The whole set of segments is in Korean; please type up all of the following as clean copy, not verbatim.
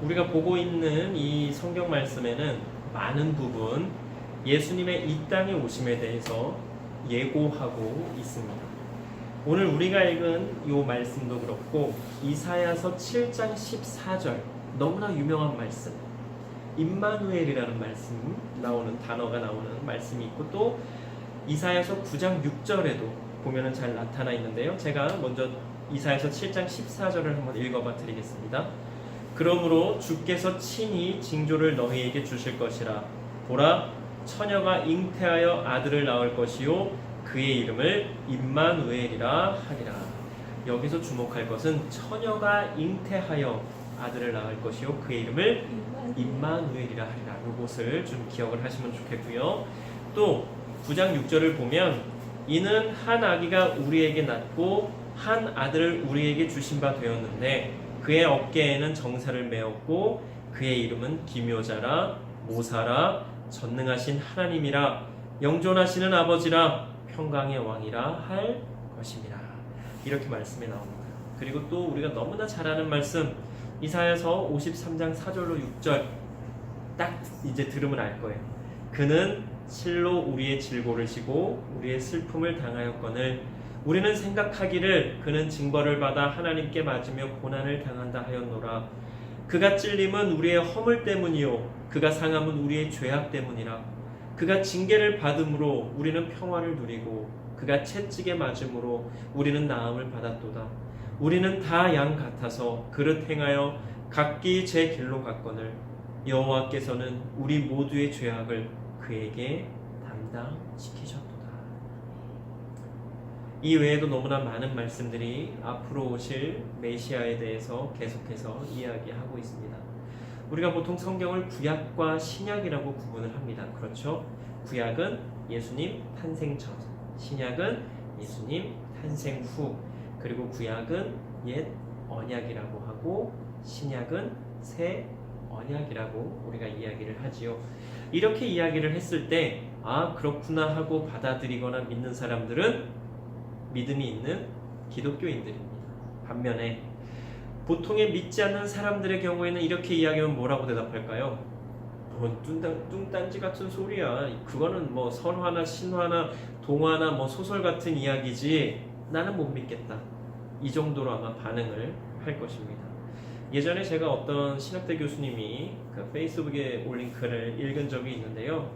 우리가 보고 있는 이 성경 말씀에는 많은 부분 예수님의 이 땅에 오심에 대해서 예고하고 있습니다. 오늘 우리가 읽은 이 말씀도 그렇고 이사야서 7장 14절 너무나 유명한 말씀, 임마누엘이라는 말씀 나오는 단어가 나오는 말씀이 있고, 또 이사야서 9장 6절에도 보면은 잘 나타나 있는데요. 제가 먼저 이사야서 7장 14절을 한번 읽어봐 드리겠습니다. 그러므로 주께서 친히 징조를 너희에게 주실 것이라. 보라, 처녀가 잉태하여 아들을 낳을 것이요 그의 이름을 임마누엘이라 하리라. 여기서 주목할 것은 처녀가 잉태하여 아들을 낳을 것이요 그의 이름을 임마누엘이라 하리라. 이것을 좀 기억을 하시면 좋겠고요. 또 9장 6절을 보면 이는 한 아기가 우리에게 낳고 한 아들을 우리에게 주신 바 되었는데 그의 어깨에는 정사를 메었고 그의 이름은 기묘자라 모사라 전능하신 하나님이라 영존하시는 아버지라 평강의 왕이라 할 것입니다. 이렇게 말씀이 나옵니다. 그리고 또 우리가 너무나 잘 아는 말씀 이사야서 53장 4절로 6절 딱 이제 들으면 알 거예요. 그는 실로 우리의 질고를 지고 우리의 슬픔을 당하였거늘 우리는 생각하기를 그는 징벌을 받아 하나님께 맞으며 고난을 당한다 하였노라. 그가 찔림은 우리의 허물 때문이요 그가 상함은 우리의 죄악 때문이라. 그가 징계를 받음으로 우리는 평화를 누리고 그가 채찍에 맞음으로 우리는 나음을 받았도다. 우리는 다 양 같아서 그릇 행하여 각기 제 길로 갔거늘 여호와께서는 우리 모두의 죄악을 그에게 담당시키셨도다. 이 외에도 너무나 많은 말씀들이 앞으로 오실 메시아에 대해서 계속해서 이야기하고 있습니다. 우리가 보통 성경을 구약과 신약이라고 구분을 합니다. 그렇죠? 구약은 예수님 탄생 전, 신약은 예수님 탄생 후, 그리고 구약은 옛 언약이라고 하고 신약은 새 언약이라고 우리가 이야기를 하지요. 이렇게 이야기를 했을 때 아 그렇구나 하고 받아들이거나 믿는 사람들은 믿음이 있는 기독교인들입니다. 반면에 보통의 믿지 않는 사람들의 경우에는 이렇게 이야기하면 뭐라고 대답할까요? 뭔 뚱딴지 같은 소리야. 그거는 뭐 선화나 신화나 동화나 뭐 소설 같은 이야기지 나는 못 믿겠다. 이 정도로 아마 반응을 할 것입니다. 예전에 제가 어떤 신학대 교수님이 그 페이스북에 올린 글을 읽은 적이 있는데요.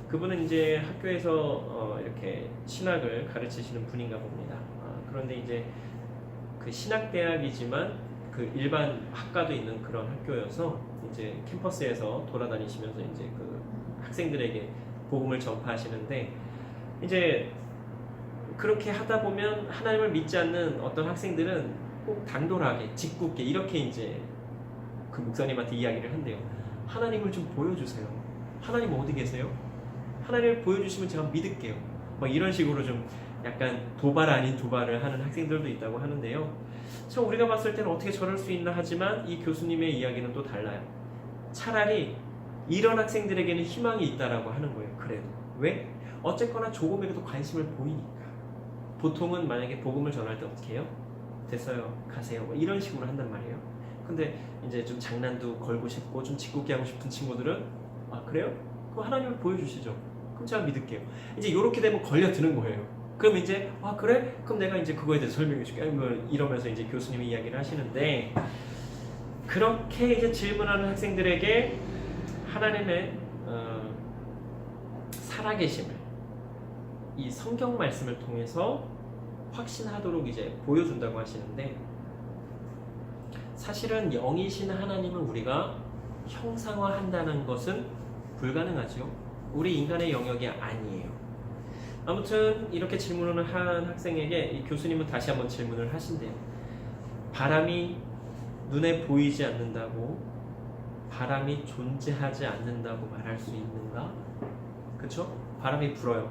그분은 이제 학교에서 이렇게 신학을 가르치시는 분인가 봅니다. 그런데 이제 그 신학대학이지만 그 일반 학과도 있는 그런 학교여서 이제 캠퍼스에서 돌아다니시면서 이제 그 학생들에게 복음을 전파하시는데 이제 그렇게 하다 보면 하나님을 믿지 않는 어떤 학생들은 꼭 당돌하게 짓궂게 이렇게 이제 그 목사님한테 이야기를 한대요. 하나님을 좀 보여주세요. 하나님 어디 계세요? 하나님을 보여주시면 제가 믿을게요. 막 이런 식으로 좀 약간 도발 아닌 도발을 하는 학생들도 있다고 하는데요. 참 우리가 봤을 때는 어떻게 저럴 수 있나 하지만 이 교수님의 이야기는 또 달라요. 차라리 이런 학생들에게는 희망이 있다라고 하는 거예요. 그래도 왜? 어쨌거나 조금이라도 관심을 보이니까. 보통은 만약에 복음을 전할 때 어떻게 해요? 됐어요, 가세요, 뭐 이런 식으로 한단 말이에요. 근데 이제 좀 장난도 걸고 싶고 좀 짓궂게 하고 싶은 친구들은 아 그래요? 그럼 하나님을 보여주시죠. 그럼 제가 믿을게요. 이제 이렇게 되면 걸려드는 거예요. 그럼 이제 아 그래? 그럼 내가 이제 그거에 대해서 설명해 줄게. 이러면서 이제 교수님이 이야기를 하시는데 그렇게 이제 질문하는 학생들에게 하나님의 살아계심을 이 성경 말씀을 통해서 확신하도록 이제 보여준다고 하시는데 사실은 영이신 하나님을 우리가 형상화한다는 것은 불가능하죠. 우리 인간의 영역이 아니에요. 아무튼 이렇게 질문을 한 학생에게 이 교수님은 다시 한번 질문을 하신대요. 바람이 눈에 보이지 않는다고 바람이 존재하지 않는다고 말할 수 있는가? 그쵸? 바람이 불어요.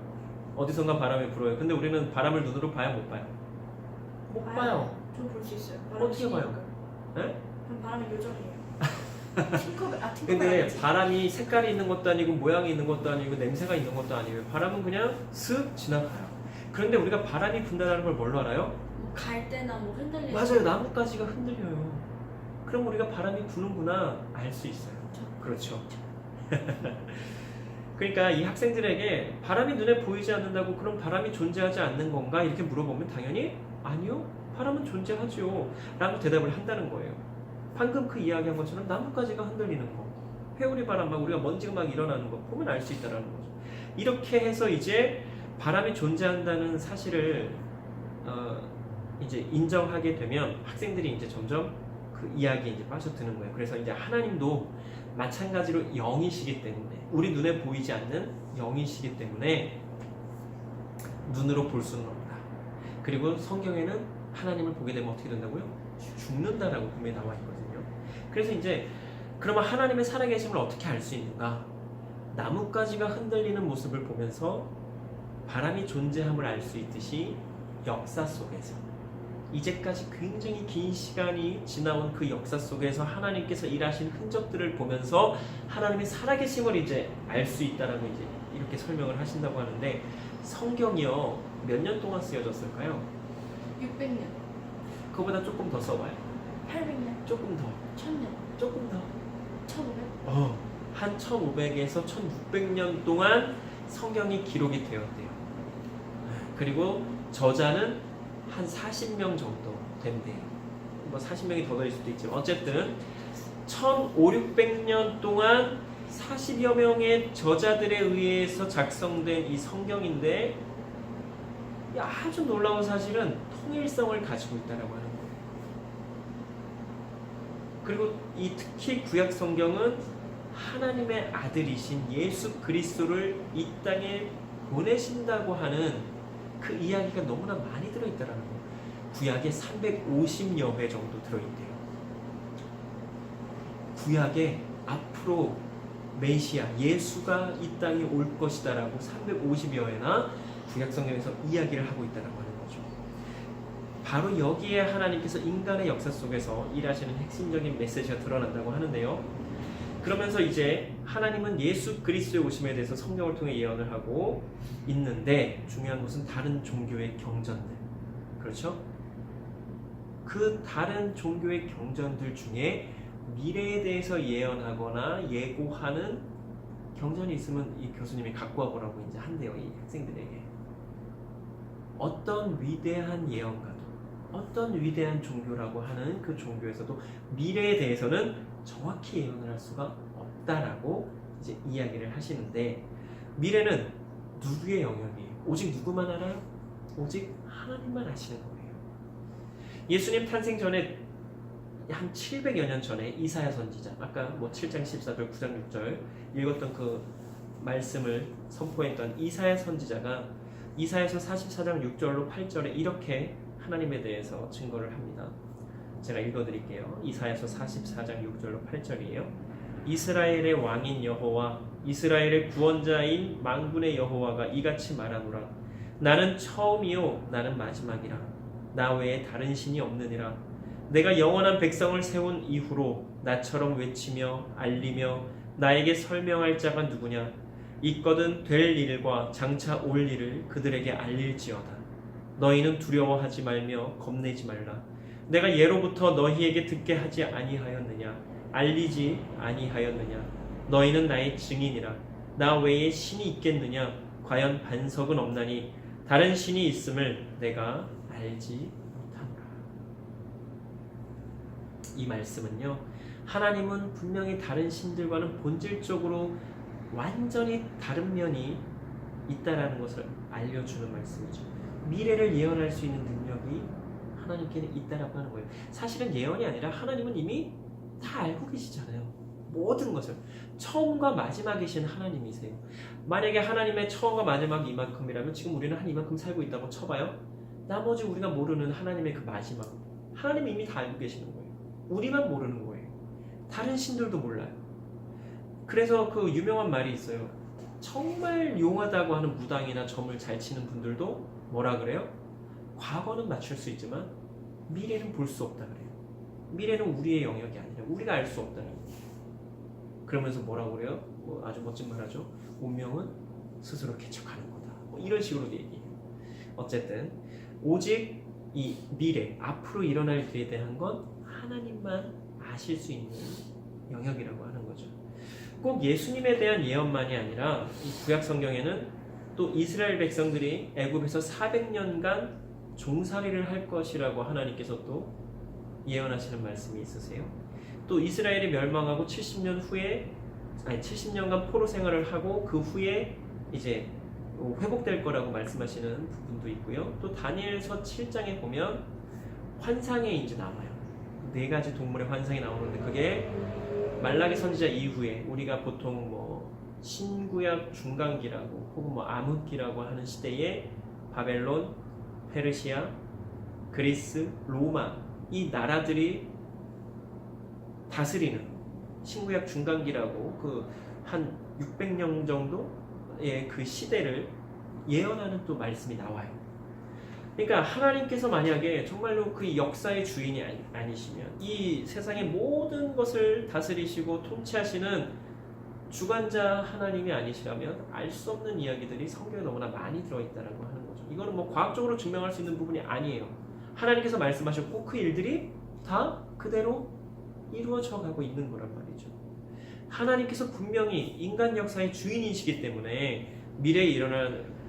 어디선가 바람이 불어요. 근데 우리는 바람을 눈으로 봐요? 못 봐요? 못 봐요. 좀 볼 수 있어요. 어떻게 봐요? 네? 바람의 요정이에요. 근데 바람이 색깔이 있는 것도 아니고 모양이 있는 것도 아니고 냄새가 있는 것도 아니에요. 바람은 그냥 슥 지나가요. 그런데 우리가 바람이 분다는 걸 뭘로 알아요? 갈 때나 뭐 흔들리는. 맞아요. 나뭇가지가 흔들려요. 그럼 우리가 바람이 부는구나 알 수 있어요. 그렇죠. 그러니까 이 학생들에게 바람이 눈에 보이지 않는다고 그럼 바람이 존재하지 않는 건가? 이렇게 물어보면 당연히 아니요. 바람은 존재하지요. 라고 대답을 한다는 거예요. 방금 그 이야기한 것처럼 나뭇가지가 흔들리는 거, 회오리 바람 막 우리가 먼지가 막 일어나는 거 보면 알 수 있다는 거죠. 이렇게 해서 이제 바람이 존재한다는 사실을 이제 인정하게 되면 학생들이 이제 점점 그 이야기에 이제 빠져드는 거예요. 그래서 이제 하나님도 마찬가지로 영이시기 때문에 우리 눈에 보이지 않는 영이시기 때문에 눈으로 볼 수는 없다. 그리고 성경에는 하나님을 보게 되면 어떻게 된다고요? 죽는다라고 분명히 나와 있거든요. 그래서 이제 그러면 하나님의 살아계심을 어떻게 알 수 있는가? 나뭇가지가 흔들리는 모습을 보면서 바람이 존재함을 알 수 있듯이 역사 속에서 이제까지 굉장히 긴 시간이 지나온 그 역사 속에서 하나님께서 일하신 흔적들을 보면서 하나님의 살아계심을 이제 알 수 있다라고 이제 이렇게 설명을 하신다고 하는데 성경이요 몇 년 동안 쓰여졌을까요? 600년, 그거보다 조금 더 써봐요. 800년, 조금 더, 1000년, 조금 더. 1500. 한 1500에서 1600년 동안 성경이 기록이 되었대요. 그리고 저자는 한 40명 정도 된대요. 뭐 40명이 더 될 수도 있지만 어쨌든 1500~600년 동안 40여 명의 저자들에 의해서 작성된 이 성경인데 아주 놀라운 사실은 통일성을 가지고 있다라고 하는 거예요. 그리고 이 특히 구약 성경은 하나님의 아들이신 예수 그리스도를 이 땅에 보내신다고 하는 그 이야기가 너무나 많이 들어있다는 거예요. 구약에 350여 회 정도 들어있대요. 구약에 앞으로 메시아, 예수가 이 땅에 올 것이다라고 350여 회나 구약 성경에서 이야기를 하고 있다는 하는 거죠. 바로 여기에 하나님께서 인간의 역사 속에서 일하시는 핵심적인 메시지가 드러난다고 하는데요. 그러면서 이제 하나님은 예수 그리스도의 오심에 대해서 성경을 통해 예언을 하고 있는데 중요한 것은 다른 종교의 경전들, 그렇죠? 그 다른 종교의 경전들 중에 미래에 대해서 예언하거나 예고하는 경전이 있으면 이 교수님이 갖고 와보라고 이제 한대요, 이 학생들에게. 어떤 위대한 예언가도, 어떤 위대한 종교라고 하는 그 종교에서도 미래에 대해서는 정확히 예언을 할 수가 없다라고 이제 이야기를 하시는데, 미래는 누구의 영역이에요? 오직 누구만 알아요? 오직 하나님만 아시는 거예요. 예수님 탄생 전에 한 700여 년 전에 이사야 선지자, 아까 뭐 7장 14절, 9장 6절 읽었던 그 말씀을 선포했던 이사야 선지자가 이사야서 44장 6절로 8절에 이렇게 하나님에 대해서 증거를 합니다. 제가 읽어드릴게요. 이사야서 44장 6절로 8절이에요. 이스라엘의 왕인 여호와, 이스라엘의 구원자인 만군의 여호와가 이같이 말하노라. 나는 처음이요 나는 마지막이라. 나 외에 다른 신이 없느니라. 내가 영원한 백성을 세운 이후로 나처럼 외치며 알리며 나에게 설명할 자가 누구냐? 있거든 될 일과 장차 올 일을 그들에게 알릴지어다. 너희는 두려워하지 말며 겁내지 말라. 내가 예로부터 너희에게 듣게 하지 아니하였느냐? 알리지 아니하였느냐? 너희는 나의 증인이라. 나 외에 신이 있겠느냐? 과연 반석은 없나니 다른 신이 있음을 내가 알지 못하노라. 이 말씀은요, 하나님은 분명히 다른 신들과는 본질적으로 완전히 다른 면이 있다라는 것을 알려주는 말씀이죠. 미래를 예언할 수 있는 능력이 하나님께는 있다라고 하는 거예요. 사실은 예언이 아니라 하나님은 이미 다 알고 계시잖아요. 모든 것을. 처음과 마지막이신 하나님이세요. 만약에 하나님의 처음과 마지막이 이만큼이라면 지금 우리는 한 이만큼 살고 있다고 쳐봐요. 나머지 우리가 모르는 하나님의 그 마지막, 하나님이 이미 다 알고 계시는 거예요. 우리만 모르는 거예요. 다른 신들도 몰라요. 그래서 그 유명한 말이 있어요. 정말 용하다고 하는 무당이나 점을 잘 치는 분들도 뭐라 그래요? 과거는 맞출 수 있지만 미래는 볼 수 없다 그래요. 미래는 우리의 영역이 아니라 우리가 알 수 없다는 거예요. 그러면서 뭐라고 그래요? 뭐 아주 멋진 말 하죠. 운명은 스스로 개척하는 거다. 뭐 이런 식으로 얘기해요. 어쨌든 오직 이 미래, 앞으로 일어날 일에 대한 건 하나님만 아실 수 있는 영역이라고 하는 거죠. 꼭 예수님에 대한 예언만이 아니라 이 구약 성경에는 또 이스라엘 백성들이 애굽에서 400년간 종살이를 할 것이라고 하나님께서 또 예언하시는 말씀이 있으세요. 또 이스라엘이 멸망하고 70년간 포로 생활을 하고 그 후에 이제 회복될 거라고 말씀하시는 부분도 있고요. 또 다니엘서 7장에 보면 환상에 이제 나와요. 4가지 동물의 환상이 나오는데 그게 말라기 선지자 이후에 우리가 보통 뭐 신구약 중간기라고 혹은 뭐 암흑기라고 하는 시대에 바벨론, 페르시아, 그리스, 로마 이 나라들이 다스리는 신구약 중간기라고 그 한 600년 정도의 그 시대를 예언하는 또 말씀이 나와요. 그러니까 하나님께서 만약에 정말로 그 역사의 주인이 아니시면 이 세상의 모든 것을 다스리시고 통치하시는 주관자 하나님이 아니시라면 알 수 없는 이야기들이 성경에 너무나 많이 들어있다라고 하는 거죠. 이거는 뭐 과학적으로 증명할 수 있는 부분이 아니에요. 하나님께서 말씀하셨고 그 일들이 다 그대로 이루어져 가고 있는 거란 말이죠. 하나님께서 분명히 인간 역사의 주인이시기 때문에 미래에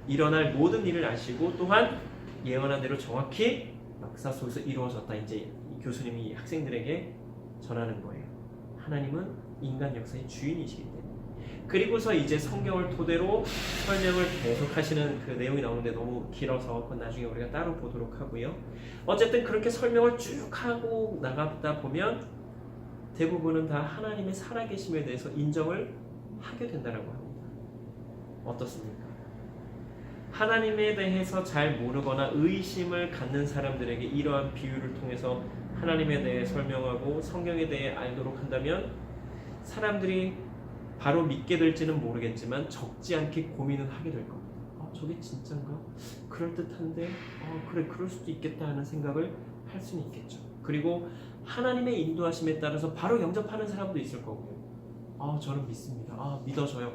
일어날 모든 일을 아시고 또한 예언한 대로 정확히 역사 속에서 이루어졌다. 이제 교수님이 학생들에게 전하는 거예요. 하나님은 인간 역사의 주인이시기 때문에. 그리고서 이제 성경을 토대로 설명을 계속 하시는 그 내용이 나오는데 너무 길어서 그건 나중에 우리가 따로 보도록 하고요. 어쨌든 그렇게 설명을 쭉 하고 나가다 보면 대부분은 다 하나님의 살아계심에 대해서 인정을 하게 된다라고 합니다. 어떻습니까? 하나님에 대해서 잘 모르거나 의심을 갖는 사람들에게 이러한 비유를 통해서 하나님에 대해 설명하고 성경에 대해 알도록 한다면 사람들이 바로 믿게 될지는 모르겠지만 적지 않게 고민을 하게 될 겁니다. 저게 진짠가? 그럴듯한데 그래 그럴 수도 있겠다 하는 생각을 할 수는 있겠죠. 그리고 하나님의 인도하심에 따라서 바로 영접하는 사람도 있을 거고요. 저는 믿습니다. 믿어져요.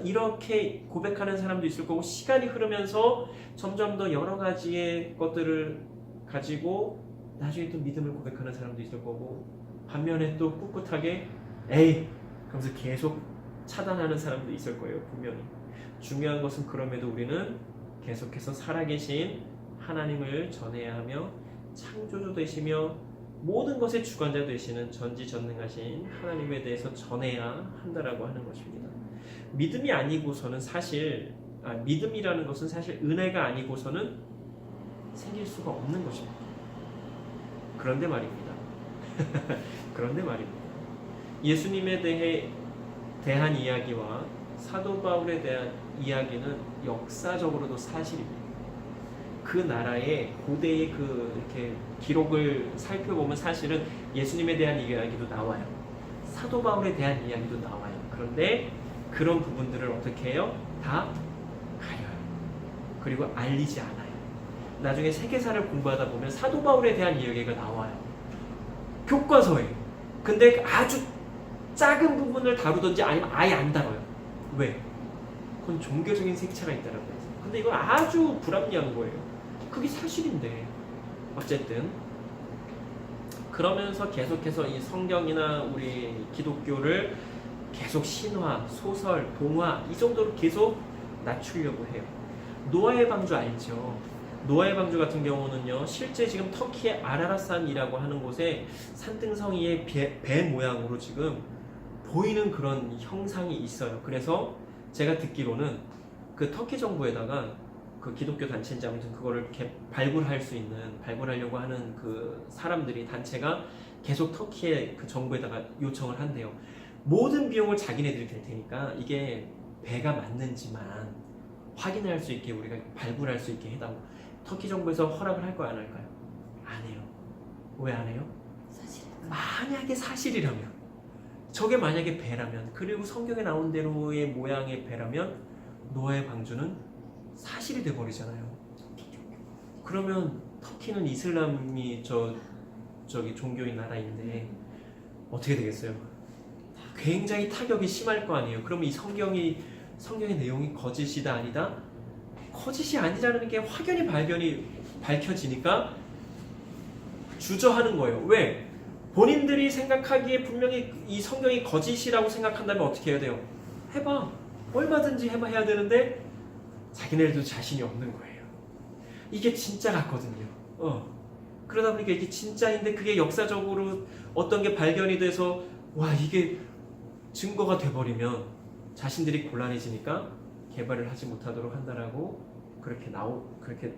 이렇게 고백하는 사람도 있을 거고 시간이 흐르면서 점점 더 여러 가지의 것들을 가지고 나중에 또 믿음을 고백하는 사람도 있을 거고 반면에 또 꿋꿋하게 에이 그러면서 계속 차단하는 사람도 있을 거예요. 분명히. 중요한 것은 그럼에도 우리는 계속해서 살아계신 하나님을 전해야 하며 창조주 되시며 모든 것의 주관자 되시는 전지전능하신 하나님에 대해서 전해야 한다라고 하는 것입니다. 믿음이 아니고서는 사실 믿음이라는 것은 사실 은혜가 아니고서는 생길 수가 없는 것입니다. 그런데 말입니다. 그런데 말입니다. 예수님에 대한 이야기와 사도 바울에 대한 이야기는 역사적으로도 사실입니다. 그 나라의 고대의 이렇게 기록을 살펴보면 사실은 예수님에 대한 이야기도 나와요. 사도 바울에 대한 이야기도 나와요. 그런데 그런 부분들을 어떻게 해요? 다 가려요. 그리고 알리지 않아요. 나중에 세계사를 공부하다 보면 사도 바울에 대한 이야기가 나와요. 교과서에. 근데 아주 작은 부분을 다루든지 아니면 아예 안 다뤄요. 왜? 그건 종교적인 색채가 있다라고 해서. 근데 이건 아주 불합리한 거예요. 그게 사실인데. 어쨌든 그러면서 계속해서 이 성경이나 우리 기독교를 계속 신화, 소설, 동화 이 정도로 계속 낮추려고 해요. 노아의 방주 알죠? 노아의 방주 같은 경우는요, 실제 지금 터키의 아라라산이라고 하는 곳에 산등성 위에 배 모양으로 지금 보이는 그런 형상이 있어요. 그래서 제가 듣기로는 그 터키 정부에다가 그 기독교 단체인지 아무튼 그거를 이렇게 발굴하려고 하는 그 사람들이 단체가 계속 터키의 그 정부에다가 요청을 한대요. 모든 비용을 자기네들이 댈 테니까 이게 배가 맞는지만 확인할 수 있게 우리가 발굴할 수 있게 해달라고. 터키 정부에서 허락을 할 거야 안 할까요? 안 해요. 왜 안 해요? 만약에 사실이라면, 저게 만약에 배라면, 그리고 성경에 나온 대로의 모양의 배라면 노아의 방주는 사실이 돼버리잖아요. 그러면 터키는 이슬람이 저기 종교인 나라인데 어떻게 되겠어요? 굉장히 타격이 심할 거 아니에요. 그러면 이 성경의 내용이 거짓이다 아니다? 거짓이 아니라는 게 확연히 밝혀지니까 주저하는 거예요. 왜? 본인들이 생각하기에 분명히 이 성경이 거짓이라고 생각한다면 어떻게 해야 돼요? 해봐. 얼마든지 해야 되는데 자기네들도 자신이 없는 거예요. 이게 진짜 같거든요. 그러다 보니까 이게 진짜인데 그게 역사적으로 어떤 게 발견이 돼서 와 이게 증거가 돼버리면 자신들이 곤란해지니까 개발을 하지 못하도록 한다라고 그렇게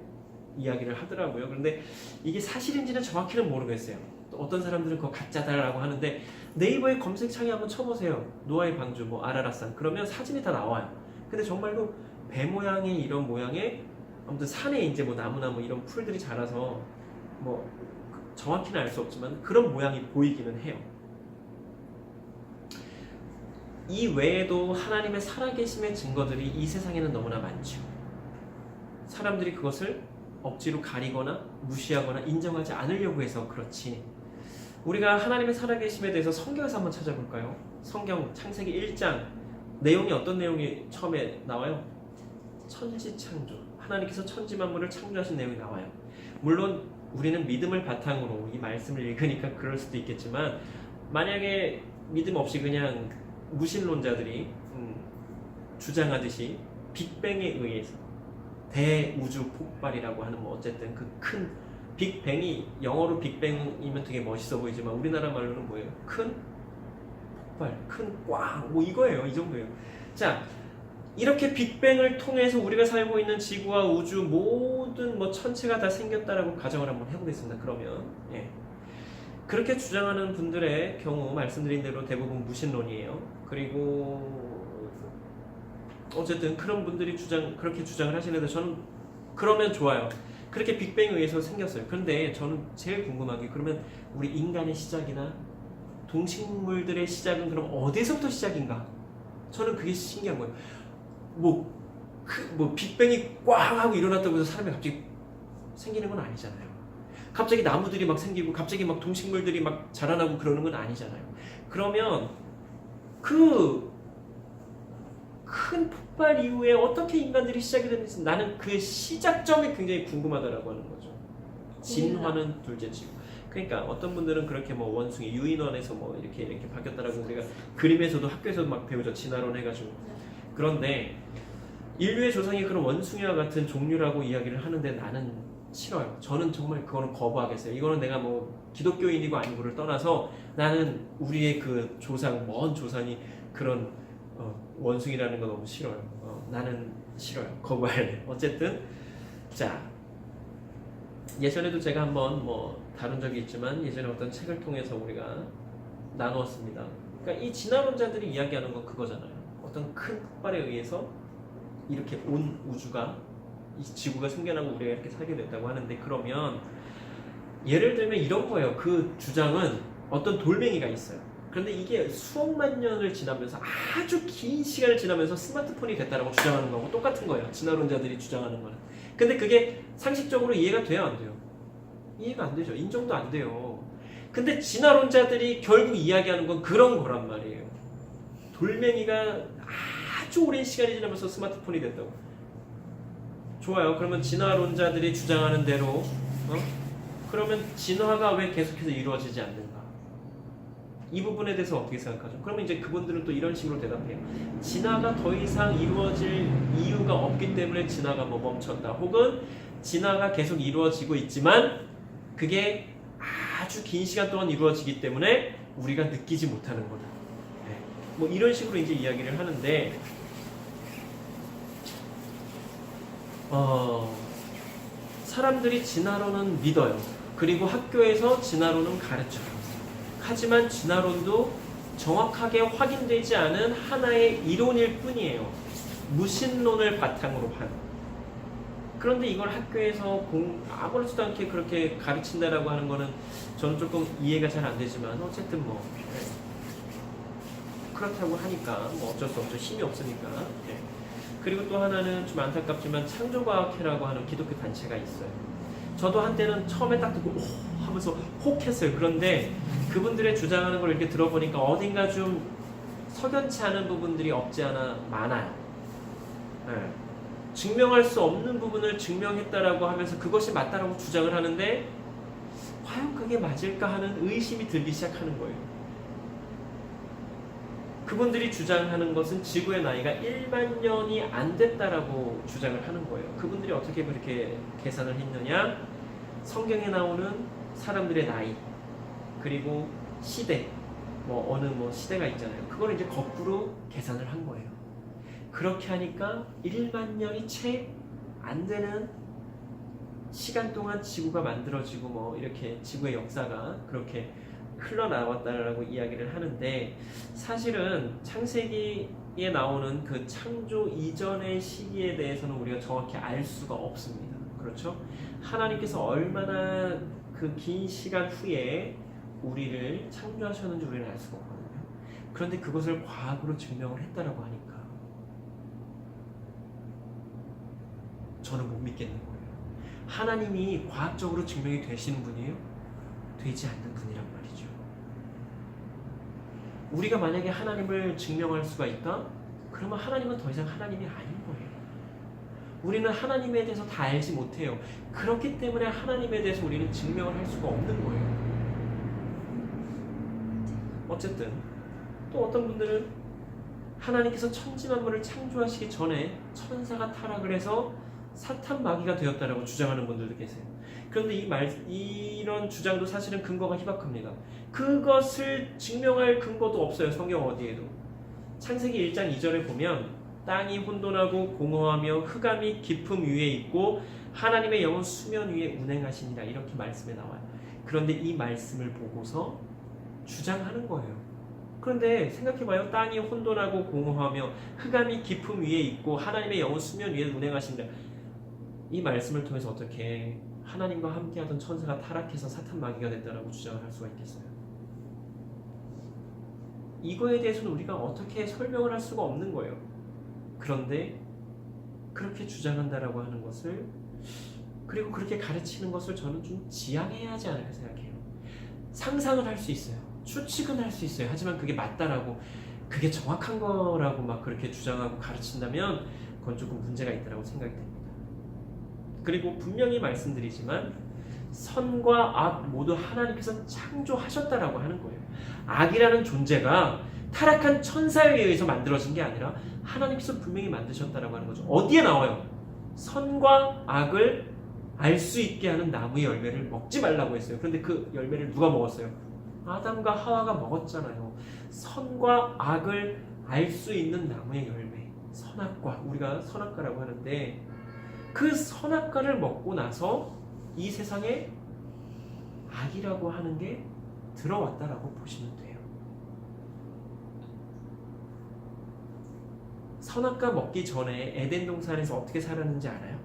이야기를 하더라고요. 그런데 이게 사실인지는 정확히는 모르겠어요. 또 어떤 사람들은 그거 가짜다라고 하는데 네이버에 검색창에 한번 쳐보세요. 노아의 방주, 뭐 아라라산 그러면 사진이 다 나와요. 근데 정말로 배 모양의 이런 모양의 아무튼 산에 이제 뭐 나무나 뭐 이런 풀들이 자라서 뭐 정확히는 알 수 없지만 그런 모양이 보이기는 해요. 이 외에도 하나님의 살아계심의 증거들이 이 세상에는 너무나 많죠. 사람들이 그것을 억지로 가리거나 무시하거나 인정하지 않으려고 해서 그렇지. 우리가 하나님의 살아계심에 대해서 성경에서 한번 찾아볼까요? 성경 창세기 1장 내용이 어떤 내용이 처음에 나와요? 천지창조. 하나님께서 천지만물을 창조하신 내용이 나와요. 물론 우리는 믿음을 바탕으로 이 말씀을 읽으니까 그럴 수도 있겠지만 만약에 믿음 없이 그냥 무신론자들이 주장하듯이 빅뱅에 의해서 대우주 폭발이라고 하는 뭐 어쨌든 그 큰 빅뱅이 영어로 빅뱅이면 되게 멋있어 보이지만 우리나라 말로는 뭐예요? 큰 폭발, 큰 꽝, 뭐 이거예요. 이 정도예요. 자, 이렇게 빅뱅을 통해서 우리가 살고 있는 지구와 우주 모든 뭐 천체가 다 생겼다라고 가정을 한번 해보겠습니다. 그러면 그렇게 주장하는 분들의 경우 말씀드린 대로 대부분 무신론이에요. 그리고 어쨌든 그런 분들이 그렇게 주장을 하시는데 저는 그러면 좋아요. 그렇게 빅뱅에 의해서 생겼어요. 그런데 저는 제일 궁금한 게 그러면 우리 인간의 시작이나 동식물들의 시작은 그럼 어디서부터 시작인가? 저는 그게 신기한 거예요. 뭐 빅뱅이 꽝 하고 일어났다고 해서 사람이 갑자기 생기는 건 아니잖아요. 갑자기 나무들이 막 생기고 갑자기 막 동식물들이 막 자라나고 그러는 건 아니잖아요. 그러면 그 큰 폭발 이후에 어떻게 인간들이 시작이 됐는지 나는 그 시작점이 굉장히 궁금하다라고 하는 거죠. 진화는 둘째치고. 그러니까 어떤 분들은 그렇게 뭐 원숭이 유인원에서 뭐 이렇게 바뀌었다라고 우리가 그림에서도 학교에서도 막 배우죠. 진화론 해가지고. 그런데 인류의 조상이 그런 원숭이와 같은 종류라고 이야기를 하는데 나는 싫어요. 저는 정말 그거는 거부하겠어요. 이거는 내가 뭐 기독교인이고 아니고를 떠나서 나는 우리의 그 조상, 먼 조상이 그런 원숭이라는 거 너무 싫어요. 나는 싫어요. 거부할래. 어쨌든 자 예전에도 제가 한번 뭐 다룬 적이 있지만 예전에 어떤 책을 통해서 우리가 나누었습니다. 그러니까 이 진화론자들이 이야기하는 건 그거잖아요. 어떤 큰 폭발에 의해서 이렇게 온 우주가 이 지구가 생겨나고 우리가 이렇게 살게 됐다고 하는데 그러면 예를 들면 이런 거예요. 그 주장은 어떤 돌멩이가 있어요. 그런데 이게 수억만 년을 지나면서 아주 긴 시간을 지나면서 스마트폰이 됐다라고 주장하는 거하고 똑같은 거예요. 진화론자들이 주장하는 거는. 근데 그게 상식적으로 이해가 돼요, 안 돼요? 이해가 안 되죠. 인정도 안 돼요. 근데 진화론자들이 결국 이야기하는 건 그런 거란 말이에요. 돌멩이가 아주 오랜 시간이 지나면서 스마트폰이 됐다고. 좋아요. 그러면 진화론자들이 주장하는 대로 그러면 진화가 왜 계속해서 이루어지지 않는가? 이 부분에 대해서 어떻게 생각하죠? 그러면 이제 그분들은 또 이런 식으로 대답해요. 진화가 더 이상 이루어질 이유가 없기 때문에 진화가 뭐 멈췄다. 혹은 진화가 계속 이루어지고 있지만 그게 아주 긴 시간 동안 이루어지기 때문에 우리가 느끼지 못하는 거다. 뭐 이런 식으로 이제 이야기를 하는데 사람들이 진화론은 믿어요. 그리고 학교에서 진화론은 가르쳐요. 하지만 진화론도 정확하게 확인되지 않은 하나의 이론일 뿐이에요. 무신론을 바탕으로 한. 그런데 이걸 학교에서 아무렇지도 않게 그렇게 가르친다라고 하는 거는 저는 조금 이해가 잘 안 되지만 어쨌든 뭐 그렇다고 하니까 뭐 어쩔 수 없죠. 힘이 없으니까. 그리고 또 하나는 좀 안타깝지만 창조과학회라고 하는 기독교 단체가 있어요. 저도 한때는 처음에 딱 듣고 오 하면서 혹했어요. 그런데 그분들의 주장하는 걸 이렇게 들어보니까 어딘가 좀 석연치 않은 부분들이 없지 않아 많아요. 증명할 수 없는 부분을 증명했다라고 하면서 그것이 맞다라고 주장을 하는데 과연 그게 맞을까 하는 의심이 들기 시작하는 거예요. 그분들이 주장하는 것은 지구의 나이가 1만 년이 안 됐다라고 주장을 하는 거예요. 그분들이 어떻게 그렇게 계산을 했느냐? 성경에 나오는 사람들의 나이, 그리고 시대, 어느 시대가 있잖아요. 그걸 이제 거꾸로 계산을 한 거예요. 그렇게 하니까 1만 년이 채 안 되는 시간 동안 지구가 만들어지고 이렇게 지구의 역사가 그렇게 흘러나왔다라고 이야기를 하는데, 사실은 창세기에 나오는 그 창조 이전의 시기에 대해서는 우리가 정확히 알 수가 없습니다. 그렇죠? 하나님께서 얼마나 그 긴 시간 후에 우리를 창조하셨는지 우리는 알 수가 없거든요. 그런데 그것을 과학으로 증명을 했다라고 하니까 저는 못 믿겠는 거예요. 하나님이 과학적으로 증명이 되시는 분이에요? 되지 않는 분이란 말이죠. 우리가 만약에 하나님을 증명할 수가 있다? 그러면 하나님은 더 이상 하나님이 아닌 거예요. 우리는 하나님에 대해서 다 알지 못해요. 그렇기 때문에 하나님에 대해서 우리는 증명을 할 수가 없는 거예요. 어쨌든 또 어떤 분들은 하나님께서 천지만물을 창조하시기 전에 천사가 타락을 해서 사탄 마귀가 되었다라고 주장하는 분들도 계세요. 그런데 이런 주장도 사실은 근거가 희박합니다. 그것을 증명할 근거도 없어요. 성경 어디에도. 창세기 1장 2절에 보면 땅이 혼돈하고 공허하며 흑암이 깊음 위에 있고 하나님의 영은 수면 위에 운행하시니라, 이렇게 말씀에 나와요. 그런데 이 말씀을 보고서 주장하는 거예요. 그런데 생각해봐요. 땅이 혼돈하고 공허하며 흑암이 깊음 위에 있고 하나님의 영은 수면 위에 운행하신다. 이 말씀을 통해서 어떻게 하나님과 함께하던 천사가 타락해서 사탄 마귀가 됐다라고 주장을 할 수가 있겠어요? 이거에 대해서는 우리가 어떻게 설명을 할 수가 없는 거예요. 그런데 그렇게 주장한다라고 하는 것을, 그리고 그렇게 가르치는 것을 저는 좀 지양해야 하지 않을까 생각해요. 상상을 할 수 있어요. 추측은 할 수 있어요. 하지만 그게 맞다라고, 그게 정확한 거라고 막 그렇게 주장하고 가르친다면 그건 조금 문제가 있다라고 생각이 됩니다. 그리고 분명히 말씀드리지만 선과 악 모두 하나님께서 창조하셨다라고 하는 거예요. 악이라는 존재가 타락한 천사에 의해서 만들어진 게 아니라 하나님께서 분명히 만드셨다라고 하는 거죠. 어디에 나와요? 선과 악을 알 수 있게 하는 나무의 열매를 먹지 말라고 했어요. 그런데 그 열매를 누가 먹었어요? 아담과 하와가 먹었잖아요. 선과 악을 알 수 있는 나무의 열매, 선악과, 우리가 선악과라고 하는데 그 선악과를 먹고 나서 이 세상에 악이라고 하는 게 들어왔다라고 보시면 돼요. 선악과 먹기 전에 에덴 동산에서 어떻게 살았는지 알아요?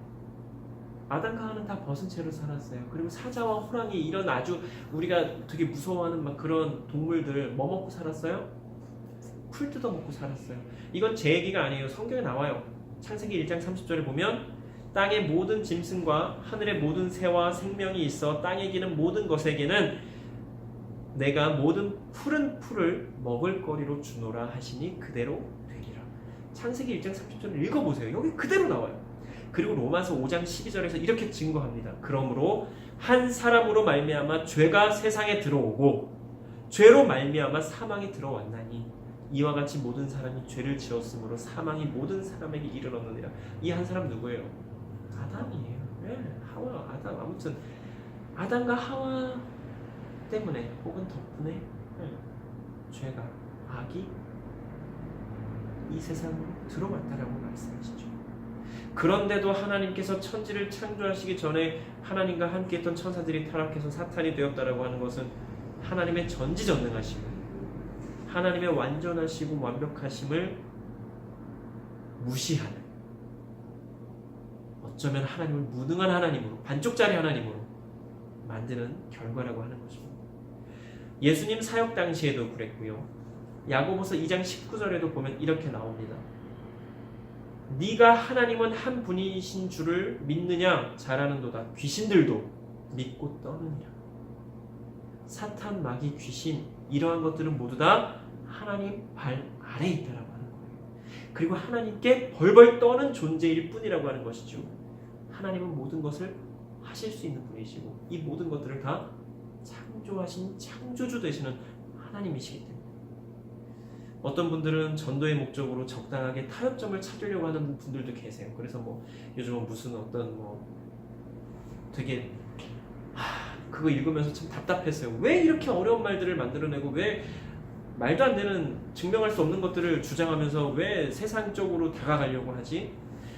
아담과 하와는 다 벗은 채로 살았어요. 그리고 사자와 호랑이, 이런 아주 우리가 되게 무서워하는 막 그런 동물들 뭐 먹고 살았어요? 풀 뜯어 먹고 살았어요. 이건 제 얘기가 아니에요. 성경에 나와요. 창세기 1장 30절에 보면 땅의 모든 짐승과 하늘의 모든 새와 생명이 있어 땅에 기는 모든 것에게는 내가 모든 푸른 풀을 먹을 거리로 주노라 하시니 그대로 되리라. 창세기 1장 30절을 읽어보세요. 여기 그대로 나와요. 그리고 로마서 5장 12절에서 이렇게 증거합니다. 그러므로 한 사람으로 말미암아 죄가 세상에 들어오고 죄로 말미암아 사망이 들어왔나니 이와 같이 모든 사람이 죄를 지었으므로 사망이 모든 사람에게 이르렀느니라. 이 한 사람 누구예요? 아담이에요. 하와, 아담. 아무튼 아담과 하와 때문에 혹은 덕분에 죄가, 악이 이 세상으로 들어왔다라고 말씀하시죠. 그런데도 하나님께서 천지를 창조하시기 전에 하나님과 함께했던 천사들이 타락해서 사탄이 되었다라고 하는 것은 하나님의 전지전능하심을, 하나님의 완전하시고 완벽하심을 무시하는, 어쩌면 하나님을 무능한 하나님으로, 반쪽짜리 하나님으로 만드는 결과라고 하는 것입니다. 예수님 사역 당시에도 그랬고요. 야고보서 2장 19절에도 보면 이렇게 나옵니다. 네가 하나님은 한 분이신 줄을 믿느냐? 잘하는도다. 귀신들도 믿고 떠느니라. 사탄, 마귀, 귀신, 이러한 것들은 모두 다 하나님 발 아래에 있다라고 하는 거예요. 그리고 하나님께 벌벌 떠는 존재일 뿐이라고 하는 것이죠. 하나님은 모든 것을 하실 수 있는 분이시고 이 모든 것들을 다 창조하신 창조주 되시는 하나님이시기 때문에 어떤 분들은 전도의 목적으로 적당하게 타협점을 찾으려고 하는 분들도 계세요. 그래서 뭐 요즘은 무슨 어떤 뭐 되게 그거 읽으면서 참 답답했어요. 왜 이렇게 어려운 말들을 만들어내고 왜 말도 안 되는 증명할 수 없는 것들을 주장하면서 왜 세상적으로 다가가려고 하지?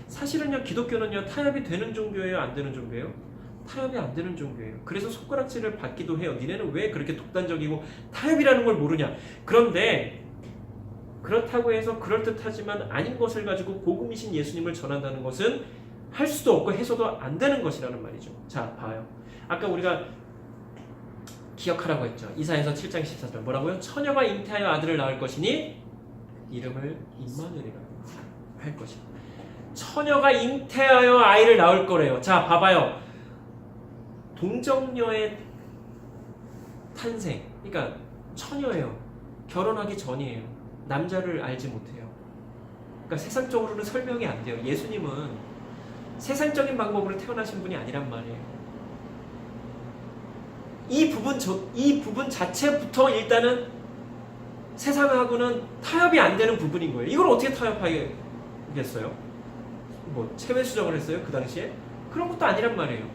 사실은요, 기독교는요, 타협이 되는 종교예요, 안 되는 종교예요? 타협이 안 되는 종교예요. 그래서 손가락질을 받기도 해요. 니네는 왜 그렇게 독단적이고 타협이라는 걸 모르냐? 그런데 그렇다고 해서 그럴듯하지만 아닌 것을 가지고 복음이신 예수님을 전한다는 것은 할 수도 없고 해서도 안 되는 것이라는 말이죠. 자, 봐요. 아까 우리가 기억하라고 했죠. 이사야서 7장 14절 뭐라고요? 처녀가 잉태하여 아들을 낳을 것이니 이름을 임마누엘이라고 할 것이다. 처녀가 잉태하여 아이를 낳을 거래요. 자, 봐봐요. 동정녀의 탄생. 그러니까 처녀예요. 결혼하기 전이에요. 남자를 알지 못해요. 그러니까 세상적으로는 설명이 안 돼요. 예수님은 세상적인 방법으로 태어나신 분이 아니란 말이에요. 이 부분 자체부터 일단은 세상하고는 타협이 안 되는 부분인 거예요. 이걸 어떻게 타협하겠어요? 뭐 체외 수정을 했어요? 그 당시에? 그런 것도 아니란 말이에요.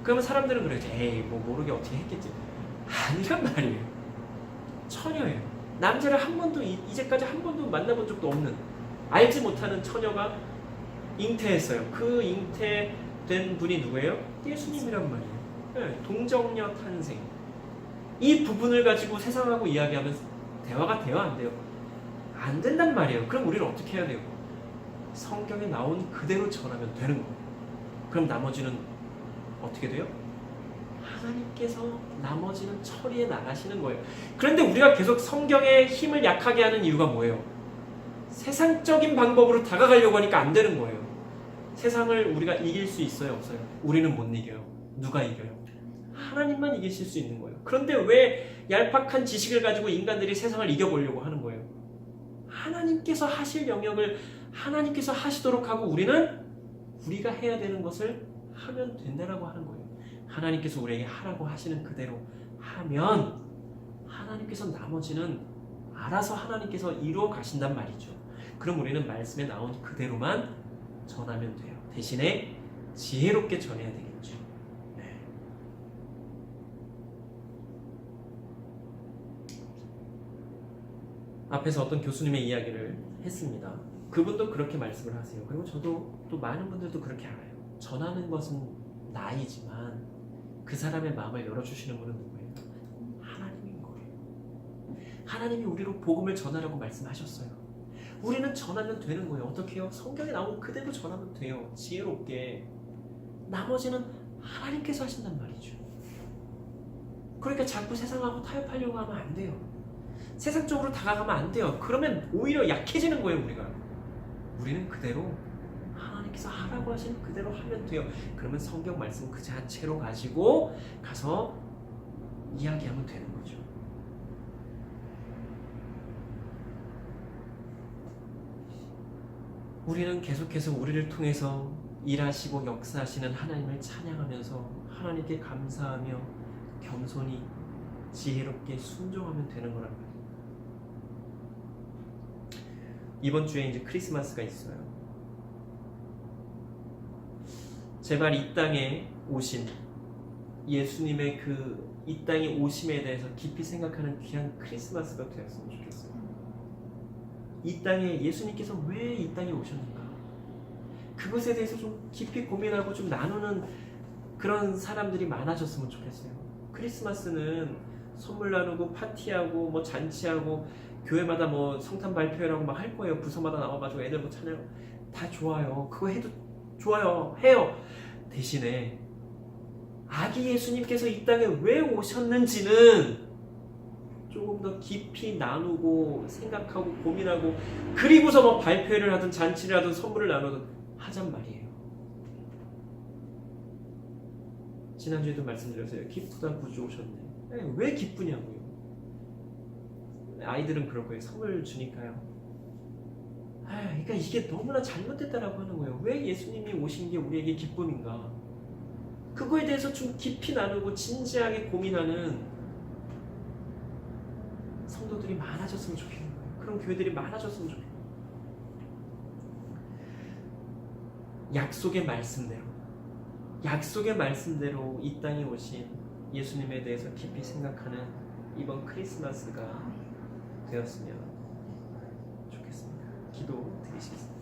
그러면 사람들은 그래요. 에이, 뭐 모르게 어떻게 했겠지. 아니란 말이에요. 처녀예요. 남자를 한 번도 이제까지 한 번도 만나본 적도 없는, 알지 못하는 처녀가 잉태했어요. 그 잉태된 분이 누구예요? 예수님이란 말이에요. 네, 동정녀 탄생. 이 부분을 가지고 세상하고 이야기하면 대화가 돼요, 안 돼요? 안 된단 말이에요. 그럼 우리는 어떻게 해야 돼요? 성경에 나온 그대로 전하면 되는 거예요. 그럼 나머지는 어떻게 돼요? 하나님께서 나머지는 처리해 나가시는 거예요. 그런데 우리가 계속 성경의 힘을 약하게 하는 이유가 뭐예요? 세상적인 방법으로 다가가려고 하니까 안 되는 거예요. 세상을 우리가 이길 수 있어요, 없어요? 우리는 못 이겨요. 누가 이겨요? 하나님만 이기실 수 있는 거예요. 그런데 왜 얄팍한 지식을 가지고 인간들이 세상을 이겨보려고 하는 거예요? 하나님께서 하실 영역을 하나님께서 하시도록 하고 우리는 우리가 해야 되는 것을 하면 된다라고 하는 거예요. 하나님께서 우리에게 하라고 하시는 그대로 하면 하나님께서 나머지는 알아서 하나님께서 이루어 가신단 말이죠. 그럼 우리는 말씀에 나온 그대로만 전하면 돼요. 대신에 지혜롭게 전해야 되겠죠. 네. 앞에서 어떤 교수님의 이야기를 했습니다. 그분도 그렇게 말씀을 하세요. 그리고 저도 또 많은 분들도 그렇게 알아요. 전하는 것은 나이지만 그 사람의 마음을 열어주시는 분은 누구예요? 하나님인 거예요. 하나님이 우리로 복음을 전하라고 말씀하셨어요. 우리는 전하면 되는 거예요. 어떻게 해요? 성경에 나온 그대로 전하면 돼요. 지혜롭게. 나머지는 하나님께서 하신단 말이죠. 그러니까 자꾸 세상하고 타협하려고 하면 안 돼요. 세상적으로 다가가면 안 돼요. 그러면 오히려 약해지는 거예요, 우리가. 우리는 그대로 하나님께서 하라고 하시는 그대로 하면 돼요. 그러면 성경 말씀 그 자체로 가지고 가서 이야기하면 되는 거죠. 우리는 계속해서 우리를 통해서 일하시고 역사하시는 하나님을 찬양하면서 하나님께 감사하며 겸손히 지혜롭게 순종하면 되는 거란 말이에요. 이번 주에 이제 크리스마스가 있어요. 제발 이 땅에 오신 예수님의 그 이 땅에 오심에 대해서 깊이 생각하는 귀한 크리스마스가 되었으면 좋겠어요. 이 땅에 예수님께서 왜 이 땅에 오셨는가? 그것에 대해서 좀 깊이 고민하고 좀 나누는 그런 사람들이 많아졌으면 좋겠어요. 크리스마스는 선물 나누고 파티하고 뭐 잔치하고 교회마다 뭐 성탄 발표회라고 막 할 거예요. 부서마다 나와가지고 애들 뭐 찬양 다 좋아요. 그거 해도 좋아요. 해요. 대신에 아기 예수님께서 이 땅에 왜 오셨는지는 조금 더 깊이 나누고 생각하고 고민하고 그리고서 뭐 발표를 하든 잔치를 하든 선물을 나누든 하잔 말이에요. 지난주에도 말씀드렸어요. 기쁘다 구주 오셨네. 왜 기쁘냐고요. 아이들은 그럴 거예요. 선물 주니까요. 그러니까 이게 너무나 잘못됐다라고 하는 거예요. 왜 예수님이 오신 게 우리에게 기쁨인가? 그거에 대해서 좀 깊이 나누고 진지하게 고민하는 성도들이 많아졌으면 좋겠는 거예요. 그런 교회들이 많아졌으면 좋겠는 거예요. 약속의 말씀대로 이 땅에 오신 예수님에 대해서 깊이 생각하는 이번 크리스마스가 되었으면 좋겠습니다. 기도 드리시겠습니다.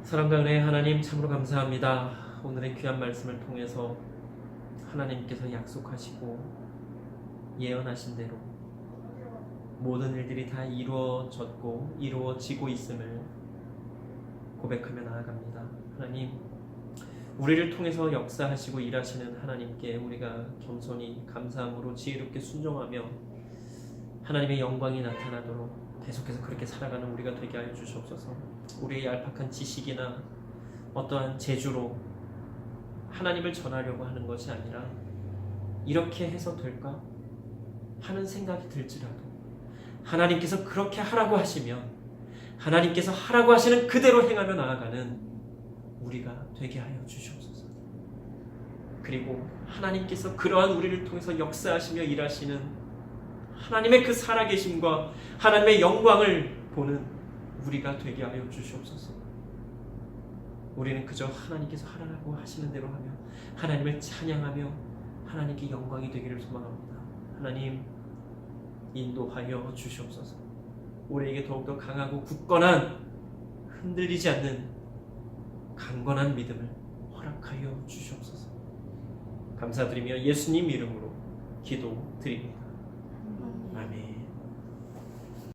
사랑과 은혜의 하나님, 참으로 감사합니다. 오늘의 귀한 말씀을 통해서 하나님께서 약속하시고 예언하신 대로 모든 일들이 다 이루어졌고 이루어지고 있음을 고백하며 나아갑니다. 하나님, 우리를 통해서 역사하시고 일하시는 하나님께 우리가 겸손히 감사함으로 지혜롭게 순종하며 하나님의 영광이 나타나도록 계속해서 그렇게 살아가는 우리가 되게 하여 주시옵소서. 우리의 얄팍한 지식이나 어떠한 재주로 하나님을 전하려고 하는 것이 아니라 이렇게 해서 될까 하는 생각이 들지라도 하나님께서 그렇게 하라고 하시면 하나님께서 하라고 하시는 그대로 행하며 나아가는 우리가 되게 하여 주시옵소서. 그리고 하나님께서 그러한 우리를 통해서 역사하시며 일하시는 하나님의 그 살아계심과 하나님의 영광을 보는 우리가 되게 하여 주시옵소서. 우리는 그저 하나님께서 하라고 하시는 대로 하며 하나님을 찬양하며 하나님께 영광이 되기를 소망합니다. 하나님, 인도하여 주시옵소서. 우리에게 더욱더 강하고 굳건한 흔들리지 않는 강건한 믿음을 허락하여 주시옵소서. 감사드리며 예수님 이름으로 기도드립니다.